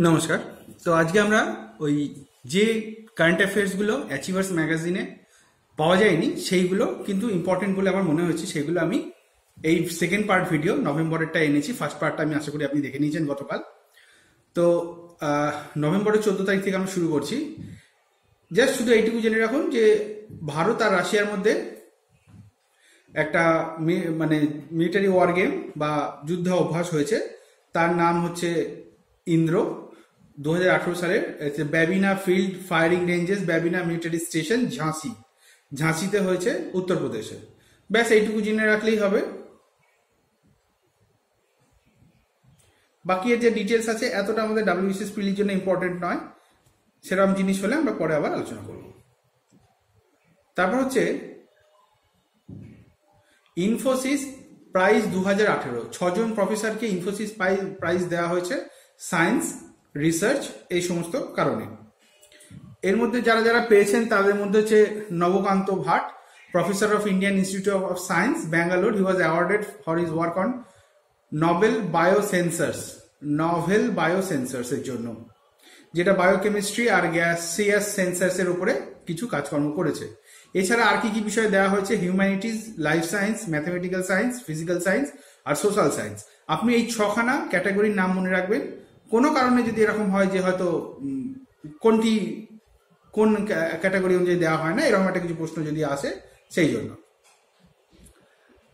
নমস্কার। তো আজকে আমরা ওই যে কারেন্ট অ্যাফেয়ার্সগুলো অ্যাচিভার্স ম্যাগাজিনে পাওয়া যায়নি সেইগুলো কিন্তু ইম্পর্টেন্ট বলে আমার মনে হচ্ছে, সেইগুলো আমি এই সেকেন্ড পার্ট ভিডিও নভেম্বরেরটা এনেছি। ফার্স্ট পার্টটা আমি আশা করি আপনি দেখে নিয়েছেন গতকাল। তো নভেম্বরের 14 তারিখ থেকে আমরা শুরু করছি। জাস্ট শুধু এইটুকু জেনে রাখুন যে ভারত আর রাশিয়ার মধ্যে একটা মানে মিলিটারি ওয়ার গেম বা যুদ্ধ অভ্যাস হয়েছে, তার নাম হচ্ছে ইন্দ্র। 2018 সালের Babina field firing ranges, Babina military station, ঝাঁসিতে হয়েছে, উত্তরপ্রদেশে। ব্যাস এইটুকু জেনে রাখলেই হবে। বাকি এর যে ডিটেলস আছে এতটা আমাদের ডাব্লিউবিসিএস প্রিলির জন্য ইম্পর্টেন্ট নয়, সেরকম জিনিস হলে আমরা পরে আবার আলোচনা করব। তারপর হচ্ছে ইনফোসিস প্রাইজ 2018, 6জন প্রফেসরকে ইনফোসিস প্রাইজ দেওয়া হয়েছে সায়েন্স, রিসার্চ এই সমস্ত কারণে। এর মধ্যে যারা যারা পেয়েছেন তাদের মধ্যে হচ্ছে Nabakanta Bhat, professor of Indian Institute of Science, Bangalore. He was awarded for his work on novel biosensors এর জন্য, যেটা বায়োকেমিস্ট্রি আর গ্যাসিয়াস সেন্সার্স এর উপরে কিছু কাজকর্ম করেছে। এছাড়া আর কি কি বিষয় দেওয়া হয়েছে? Humanities, life science, mathematical science, physical science আর সোশ্যাল সায়েন্স। আপনি এই 6খানা ক্যাটাগরির নাম মনে রাখবেন। কোনো কারণে যদি এরকম হয় যে হয়তো কোন ক্যাটাগরি অনুযায়ী দেওয়া হয় না, এরকম একটা কিছু প্রশ্ন যদি আসে সেই জন্য।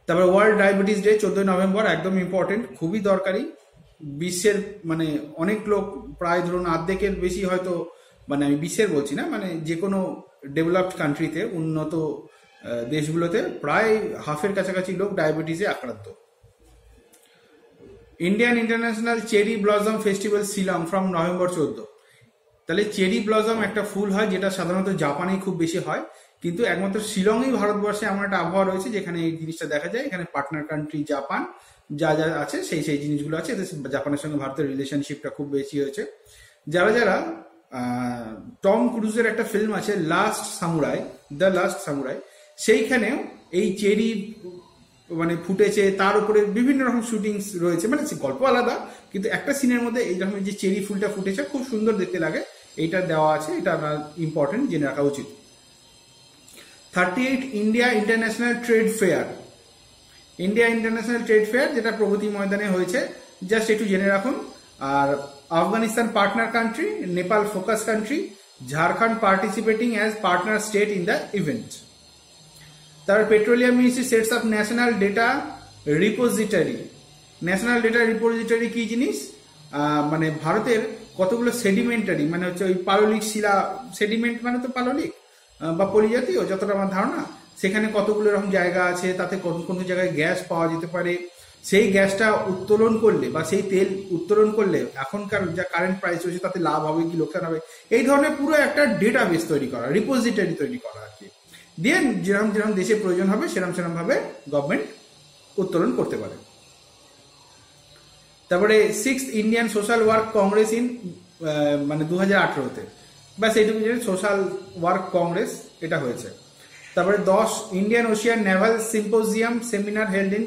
তারপর ওয়ার্ল্ড ডায়াবেটিস ডে 14 নভেম্বর, একদম ইম্পর্টেন্ট, খুবই দরকারি। বিশ্বের মানে অনেক লোক, প্রায় ধরুন অর্ধেকের বেশি হয়তো, মানে আমি বিশ্বের বলছি না, মানে যে কোনো ডেভেলপড কান্ট্রিতে, উন্নত দেশগুলোতে প্রায় হাফের কাছাকাছি লোক ডায়াবেটিসে আক্রান্ত। Indian international cherry blossom festival Shillong from November 14। তাহলে চেরি ব্লসম একটা ফুল হয় যেটা সাধারণত জাপানেই খুব বেশি হয়, কিন্তু একমাত্র শিলংই ভারতবর্ষে এমন একটা আবহাওয়া রয়েছে যেখানে এই জিনিসটা দেখা যায়। এখানে পার্টনার কান্ট্রি জাপান, যা যা আছে সেই জিনিসগুলো আছে। জাপানের সঙ্গে ভারতের রিলেশনশিপটা খুব বেশি হয়েছে। যারা যারা টম ক্রুজের একটা ফিল্ম আছে দ্য লাস্ট সামুরাই, সেইখানেও এই চেরি মানে ফুটেছে, তার উপরে বিভিন্ন রকম শুটিংস রয়েছে, মানে গল্প আলাদা, কিন্তু একটা সিনের মধ্যে এইরকম যে চেরি ফুলটা ফুটেছে খুব সুন্দর দেখতে লাগে, এইটা দেওয়া আছে। এটা আপনার ইম্পর্টেন্ট, জেনে রাখা উচিত। 38 ইন্ডিয়া ইন্টারন্যাশনাল ট্রেড ফেয়ার, যেটা প্রগতি ময়দানে হয়েছে, জাস্ট একটু জেনে রাখুন। আর Afghanistan partner country, Nepal focus country, Jharkhand participating as partner state in the event. তার petroleum ministry sets up national data repository. কি জিনিস? মানে ভারতের কতগুলো সেডিমেন্টারি, মানে হচ্ছে ওই পাললিক শিলা, সেডিমেন্ট মানে তো পাললিক বা পলিজাতীয়, যতটা আমার ধারণা, সেখানে কতগুলো এরকম জায়গা আছে, তাতে কোন কোন জায়গায় গ্যাস পাওয়া যেতে পারে, সেই গ্যাসটা উত্তোলন করলে বা সেই তেল উত্তোলন করলে এখনকার যা কারেন্ট প্রাইস রয়েছে তাতে লাভ হবে কি লোকসান হবে, এই ধরনের পুরো একটা ডেটাবেস তৈরি করা, রিপোজিটরি তৈরি করা আর কি। দিয়ে যেরকম যেরকম দেশে প্রয়োজন হবে সেরকম ভাবে গভর্নমেন্ট উত্তোলন করতে পারে। তারপরে 6th Indian social work Congress মানে 2018-তে, ব্যাস এইটুকু যে সোশ্যাল ওয়ার্ক কংগ্রেস এটা হয়েছে। তারপরে 10 Indian Ocean naval symposium seminar held in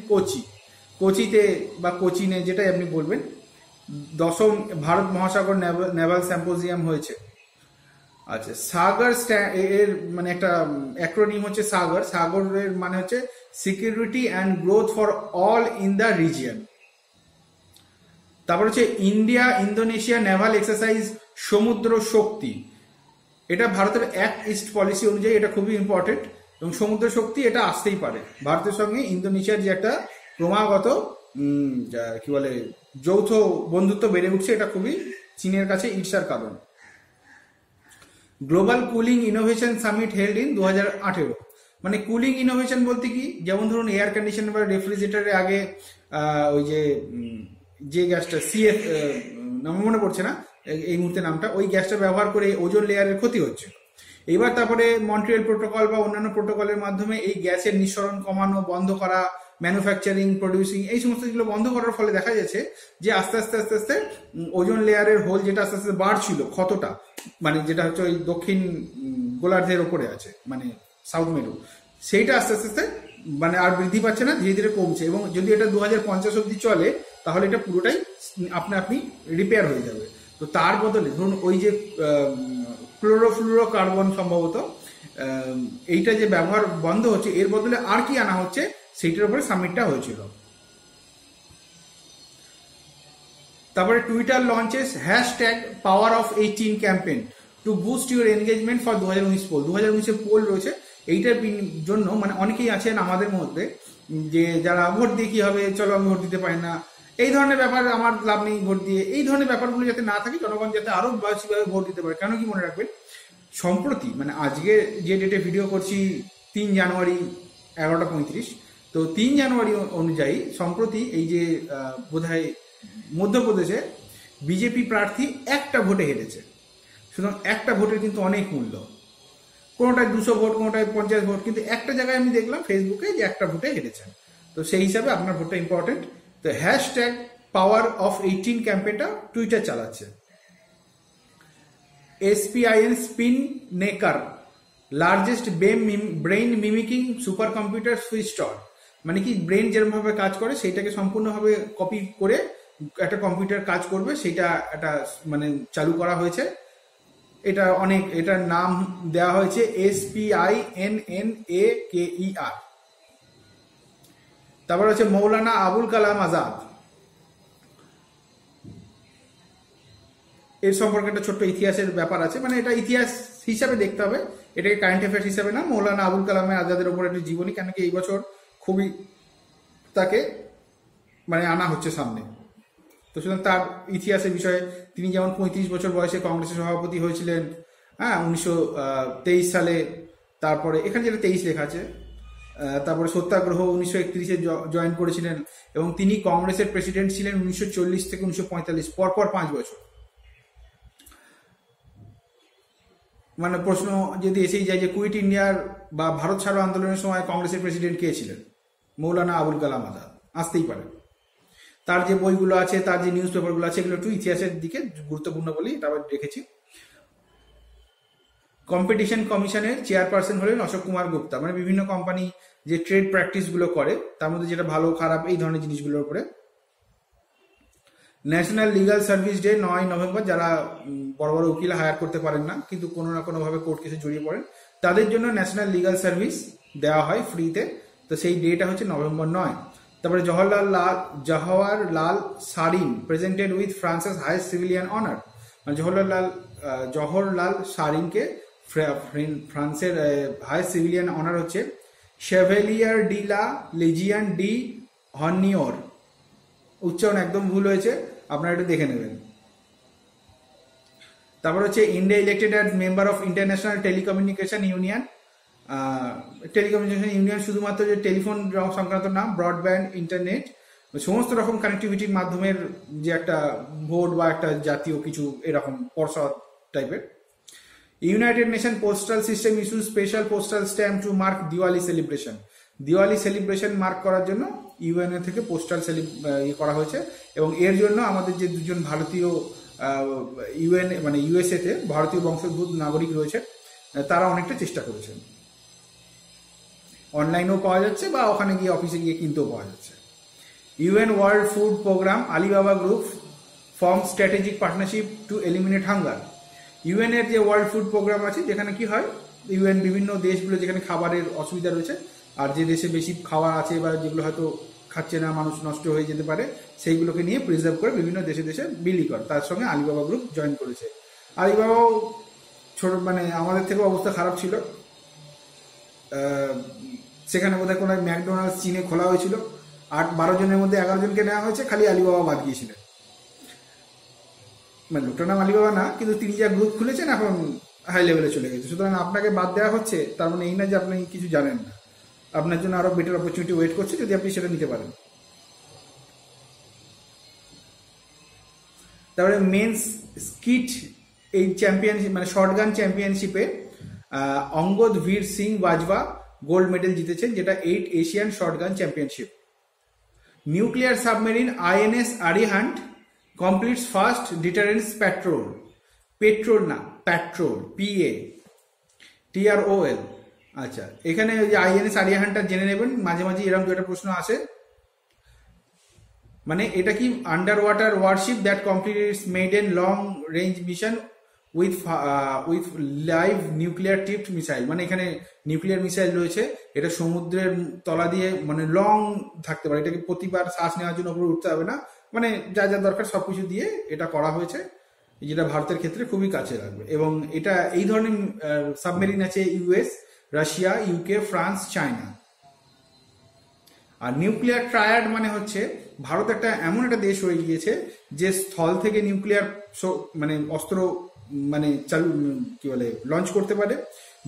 কোচিতে বা কোচিনে, যেটাই আপনি বলবেন, 10ম ভারত মহাসাগর নেভাল সিম্পোজিয়াম হয়েছে। আচ্ছা, সাগর এর মানে একটা অ্যাক্রোনিম হচ্ছে সাগরের মানে হচ্ছে security and growth for all in the region. তারপর হচ্ছে ইন্ডিয়া ইন্দোনেশিয়া নেভাল এক্সারসাইজ সমুদ্র শক্তি, এটা ভারতের অ্যাক্ট ইস্ট পলিসি অনুযায়ী এটা খুবই ইম্পর্টেন্ট, এবং সমুদ্র শক্তি এটা আসতেই পারে। ভারতের সঙ্গে ইন্দোনেশিয়ার যে একটা ক্রমাগত কি বলে যৌথ বন্ধুত্ব বেড়ে উঠছে, এটা খুবই চীনের কাছে ঈর্ষার কারণ। Global cooling innovation summit held in 2018। মানে কুলিং ইনোভেশন বলতে কি, যেমন ধরুন এয়ার কন্ডিশনার বা রেফ্রিজারেটরের আগে ওই যে গ্যাসটা সিএফ নাম মনে পড়ছে না এই মুহূর্তে নামটা, ওই গ্যাসটা ব্যবহার করে ওজোন লেয়ারের ক্ষতি হচ্ছে। এবার তারপরে মন্ট্রিয়াল প্রোটোকল বা অন্যান্য প্রোটোকলের মাধ্যমে এই গ্যাসের নিঃসরণ কমানো, বন্ধ করা, ম্যানুফ্যাকচারিং, প্রডিউসিং, এই সমস্ত যেগুলো বন্ধ করার ফলে দেখা যাচ্ছে যে আস্তে আস্তে ওজোন লেয়ারের হোল যেটা আস্তে আস্তে বাড়ছিল, ক্ষতটা, মানে যেটা হচ্ছে ওই দক্ষিণ গোলার্ধের ওপরে আছে, মানে সাউথ মেরু, সেইটা আস্তে আস্তে মানে আর বৃদ্ধি পাচ্ছে না, ধীরে ধীরে কমছে। এবং যদি এটা 2050 অব্দি চলে তাহলে এটা পুরোটাই আপনি রিপেয়ার হয়ে যাবে। তো তার বদলে ধরুন ওই যে ক্লোরোফ্লুরো কার্বন সম্ভবত এইটা যে ব্যবহার বন্ধ হচ্ছে, এর বদলে আর কি আনা হচ্ছে সেইটার উপরে সাবমিটটা হয়েছিল। তারপরে Twitter launches hashtag power of 18 campaign to boost your engagement for 2019 poll. 2019-এর পোল রয়েছে, এইটার জন্য মানে অনেকেই আছেন আমাদের মধ্যে যে যারা ভোট দিয়ে কি হবে, চলো আমি ভোট দিতে পারি না, এই ধরনের ব্যাপার, আমার লাভ নেই ভোট দিয়ে, এই ধরনের ব্যাপারগুলো যাতে না থাকে, জনগণ যাতে আরো বেশিভাবে ভোট দিতে পারে। কেন কি মনে রাখবেন, সম্প্রতি মানে আজকে যে ডেটে ভিডিও করছি 3 জানুয়ারি 11:35, তো 3 জানুয়ারি অনুযায়ী সম্প্রতি এই যে বোধহয় মধ্যপ্রদেশে বিজেপি প্রার্থী একটা ভোটে হেরেছে। সুতরাং একটা ভোটের কিন্তু অনেক মূল্য, কোনোটায় 200 ভোট, কোনোটায় 50 ভোট, কিন্তু একটা জায়গায় আমি দেখলাম ফেসবুকে যে একটা ভোটে হেরেছেন। তো সেই হিসাবে আপনার ভোটটা ইম্পর্টেন্ট। তো হ্যাশট্যাগ পাওয়ার অফ 18 ক্যাম্পেইনটা টুইটার চালাচ্ছে। SPIN SpiNNaker largest brain mimicking super computer switched on, মানে কি ব্রেন যেরকমভাবে কাজ করে সেইটাকে সম্পূর্ণভাবে কপি করে একটা কম্পিউটার কাজ করবে, সেটা একটা মানে চালু করা হয়েছে। এটা অনেক, এটার নাম দেওয়া হয়েছে SPINNAKER। তারপর হচ্ছে মৌলানা আবুল কালাম আজাদ, এর সম্পর্কে একটা ছোট্ট ইতিহাসের ব্যাপার আছে, মানে এটা ইতিহাস হিসাবে দেখতে হবে, এটাকে কারেন্ট অ্যাফেয়ার্স হিসাবে না। মৌলানা আবুল কালামের আজাদের ওপর একটা জীবনী, কেন কি এই বছর খুবই তাকে মানে আনা হচ্ছে সামনে। তো সুতরাং তার ইতিহাসের বিষয়ে তিনি যেমন 35 বছর বয়সে কংগ্রেসের সভাপতি হয়েছিলেন, হ্যাঁ 1923 সালে, তারপরে এখানে যেটা 23 লেখা আছে, তারপরে সত্যাগ্রহ 1931-এ জয়েন করেছিলেন, এবং তিনি কংগ্রেসের প্রেসিডেন্ট ছিলেন 1940 থেকে 1945, পরপর 5 বছর। মানে প্রশ্ন যদি এসেই যায় যে কুইট ইন্ডিয়ার বা ভারত ছাড়ো আন্দোলনের সময় কংগ্রেসের প্রেসিডেন্ট কে ছিলেন, মৌলানা আবুল কালাম আজাদ, আসতেই পারে। তার যে বইগুলো আছে, তার যে নিউজ পেপারগুলো আছে, এগুলো একটু ইতিহাসের দিকে গুরুত্বপূর্ণ বলেই এটা আবার রেখেছি। কম্পিটিশন কমিশনের চেয়ারপারসন হলেন অশোক কুমার গুপ্তা, মানে বিভিন্ন কোম্পানি যে ট্রেড প্র্যাকটিসগুলো করে তার মধ্যে যেটা ভালো খারাপ এই ধরনের জিনিসগুলোর উপরে। National legal service day 9 November, যারা বড় বড় উকিল হায়ার করতে পারেন না কিন্তু কোনো না কোনোভাবে কোর্ট কেসে জড়িয়ে পড়েন, তাদের জন্য ন্যাশনাল লিগাল সার্ভিস দেওয়া হয় ফ্রিতে। তো সেই ডেটা হচ্ছে নভেম্বর 9। তারপরে Jawaharlal siren presented with Frances highest civilian honour, মানে জওহরলাল সারিনকে ফ্রান্সের হাইয়েস্ট সিভিলিয়ান অনার হচ্ছে শেভেলিয়ার ডি লা লেজিয়ান ডি হর্নিওর। উচ্চারণ একদম ভুল হয়েছে, আপনারা একটু দেখে নেবেন। তারপর হচ্ছে India elected as member of international telecommunication union. Telecommunication union শুধুমাত্র যে টেলিফোন সংক্রান্ত নাম, ব্রডব্যান্ড, ইন্টারনেট, সমস্ত রকম কানেক্টিভিটির মাধ্যমের যে একটা বোর্ড বা একটা জাতীয় কিছু এরকম পর্ষদ টাইপের। United Nation postal system issue special postal stamp to mark Diwali celebration. Diwali celebration mark করার জন্য ইউএনএ থেকে পোস্টাল করা হয়েছে, এবং এর জন্য আমাদের যে দুজন ভারতীয় ইউএন মানে ইউএসএ তে ভারতীয় বংশোদ্ভূত নাগরিক রয়েছে, তারা অনেকটা চেষ্টা করেছেন। অনলাইনেও পাওয়া যাচ্ছে বা ওখানে গিয়ে অফিসে গিয়ে কিনতেও পাওয়া যাচ্ছে। UN World Food Programme Alibaba group form strategic partnership to eliminate hunger. UN এর যে ওয়ার্ল্ড ফুড প্রোগ্রাম আছে, যেখানে কি হয়, ইউএন বিভিন্ন দেশগুলো যেখানে খাবারের অসুবিধা রয়েছে, আর যে দেশে বেশি খাবার আছে বা যেগুলো হয়তো খাচ্ছে না, মানুষ নষ্ট হয়ে যেতে পারে, সেইগুলোকে নিয়ে প্রিজার্ভ করে বিভিন্ন দেশে দেশে বিলি করে। তার সঙ্গে আলিবাবা গ্রুপ জয়েন করেছে। আলিবাবাও ছোট মানে আমাদের থেকেও অবস্থা খারাপ ছিল, সেখানে বোধহয় কোনো ম্যাকডোনাল্ডস চীনে খোলা হয়েছিল, 8-12 জনের মধ্যে 11 জনকে নেওয়া হয়েছে, খালি আলিবাবা বাদ গিয়েছিলেন। মানে লোকটার নাম আলিবাবা না, কিন্তু তিনি যা গ্রুপ খুলেছেন এখন হাই লেভেলে চলে গেছে। সুতরাং আপনাকে বাদ দেওয়া হচ্ছে, তার মানে এই না যে আপনি কিছু জানেন না, আপনার জন্য আরো বেটার অপরচুনিটি ওয়েট করছে যদি আপনি সেটা নিতে পারেন। তারপরে মেন্স স্কিট এই চ্যাম্পিয়নশিপ মানে শর্টগান চ্যাম্পিয়নশিপে অঙ্গদ বীর সিং বাজওয়া গোল্ড মেডেল জিতেছেন, যেটা 8 Asian shotgun championship. Nuclear submarine INS Arihant completes first deterrence petrol না প্যাট্রোল PATROL। আচ্ছা, এখানে ওই যে আইএনএস আরিহান্টটা জেনে নেবেন, মাঝে মাঝে এরকম একটা প্রশ্ন আসে। মানে এটা কি under water warship that complete it's maiden long range mission with with live nuclear tipped missile, মানে এখানে নিউক্লিয়ার মিসাইল রয়েছে, এটা সমুদ্রের তলা দিয়ে মানে লং থাকতে পারে, এটাকে প্রতিবার শ্বাস নেওয়ার জন্য উপরে উঠতে হবে না, মানে যা যা দরকার সবকিছু দিয়ে এটা করা হয়েছে, যেটা ভারতের ক্ষেত্রে খুবই কাছে লাগবে। এবং এটা এই ধরনের সাবমেরিন আছে US, Russia, UK, France, China. আর নিউক্লিয়ার ট্রায়াড মানে হচ্ছে ভারত একটা এমন একটা দেশ হয়ে গিয়েছে যে স্থল থেকে নিউক্লিয়ার মানে অস্ত্র মানে চালু কি বলে লঞ্চ করতে পারে,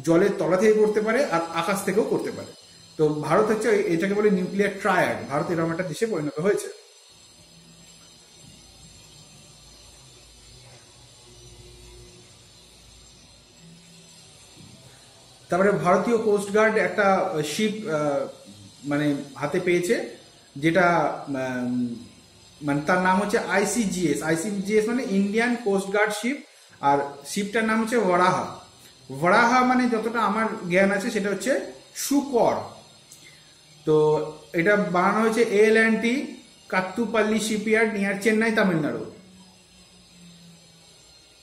জলের তলা থেকে করতে পারে, আর আকাশ থেকেও করতে পারে। তো ভারত হচ্ছে এটাকে বলে নিউক্লিয়ার ট্রায়াড, ভারত এরকম একটা দেশে পরিণত হয়েছে। তারপরে ভারতীয় কোস্টগার্ড একটা শিপ মানে হাতে পেয়েছে, যেটা মানে তার নাম হচ্ছে আইসিজিএস। আইসিজিএস মানে ইন্ডিয়ান কোস্টগার্ড শিপ, আর শিপটার নাম হচ্ছে ওরাহা। ওরাহা মানে যতটা আমার জ্ঞান আছে সেটা হচ্ছে শুকর। তো এটা বানানো হয়েছে AL&T Kattupalli shipyard near Chennai, Tamil Nadu.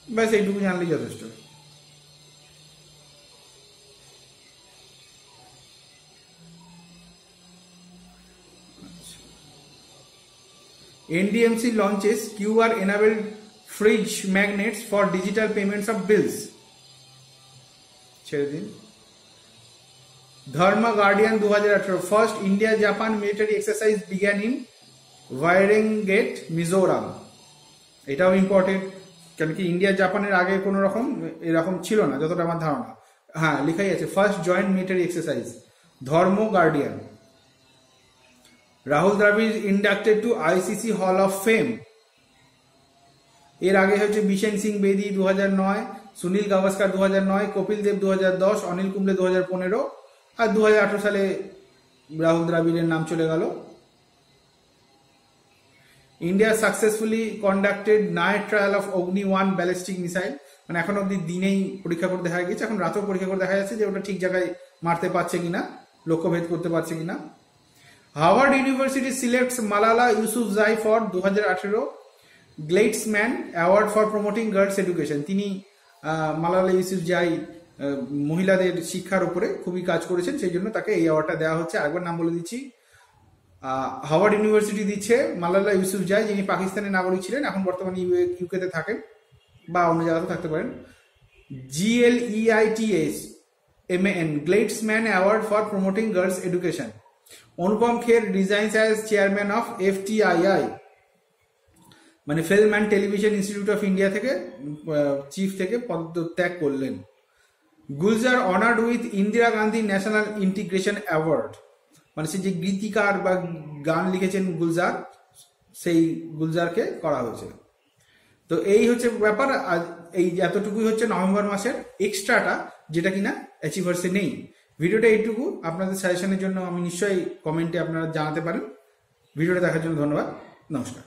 ব্যাস এইটুকু জানলেই যথেষ্ট। NDMC launches QR-enabled fridge magnets for digital payments of bills. ছেড়ে দিন। Dharma guardian 2018 first India Japan military exercise began in Vairengte, Mizoram. এটাও ইম্পর্টেন্ট, কেন কি ইন্ডিয়া জাপানের আগে কোনো রকম এরকম ছিল না যতটা আমার ধারণা। হ্যাঁ, লেখাই আছে ফার্স্ট জয়েন্ট মিলিটারি এক্সারসাইজ, ধর্ম guardian. Rahul Dravid inducted two ICC hall of fame. এর আগে হচ্ছে বিশেন সিং বেদি 2009, সুনীল গাভাস্কার 2009, কপিল দেব 2010, অনিল কুম্বলে 2015, আর 2018 সালে রাহুল দ্রাবিড়ের নাম চলে গেল। India successfully conducted night trial of Agni ballistic missile, মানে এখন অব্দি দিনেই পরীক্ষা করে দেখা গেছে, এখন রাতেও পরীক্ষা করে দেখা যাচ্ছে যে ওটা ঠিক জায়গায় মারতে পারছে কিনা, লক্ষ্যভেদ করতে পারছে কিনা। Harvard University selects Malala Yousafzai for 2018 Gleitsman award for promoting girls education. তিনি মালালা ইউসুফজাই মহিলাদের শিক্ষার উপরে খুবই কাজ করেছেন, সেই জন্য তাকে এই অ্যাওয়ার্ডটা দেওয়া হচ্ছে। আরেকবার নাম বলে দিচ্ছি, হার্ভার্ড ইউনিভার্সিটি দিচ্ছে মালালা ইউসুফজাই, যিনি পাকিস্তানের নাগরিক ছিলেন, এখন বর্তমানে ইউকেতে থাকেন বা অন্য জায়গাতে থাকতে পারেন। GLEITS MAN Gleitsman award for promoting girls education. Anupam Kher resigns as chairman of FTII, মানে film and television institute of India থেকে চিফ থেকে পদত্যাগ করলেন। Gulzar honoured with Indira Gandhi national integration award, মানে সে যে গীতিকার বা গান লিখেছেন গুলজার, সেই গুলজারকে করা হয়েছে। তো এই হচ্ছে ব্যাপার। এই এতটুকুই হচ্ছে নভেম্বর মাসের এক্সট্রাটা, যেটা কিনা অ্যাচিভার্সে নেই। ভিডিওটা এইটুকু, আপনাদের সাজেশনের জন্য আমি নিশ্চয়ই কমেন্টে আপনারা জানাতে পারেন। ভিডিওটা দেখার জন্য ধন্যবাদ, নমস্কার।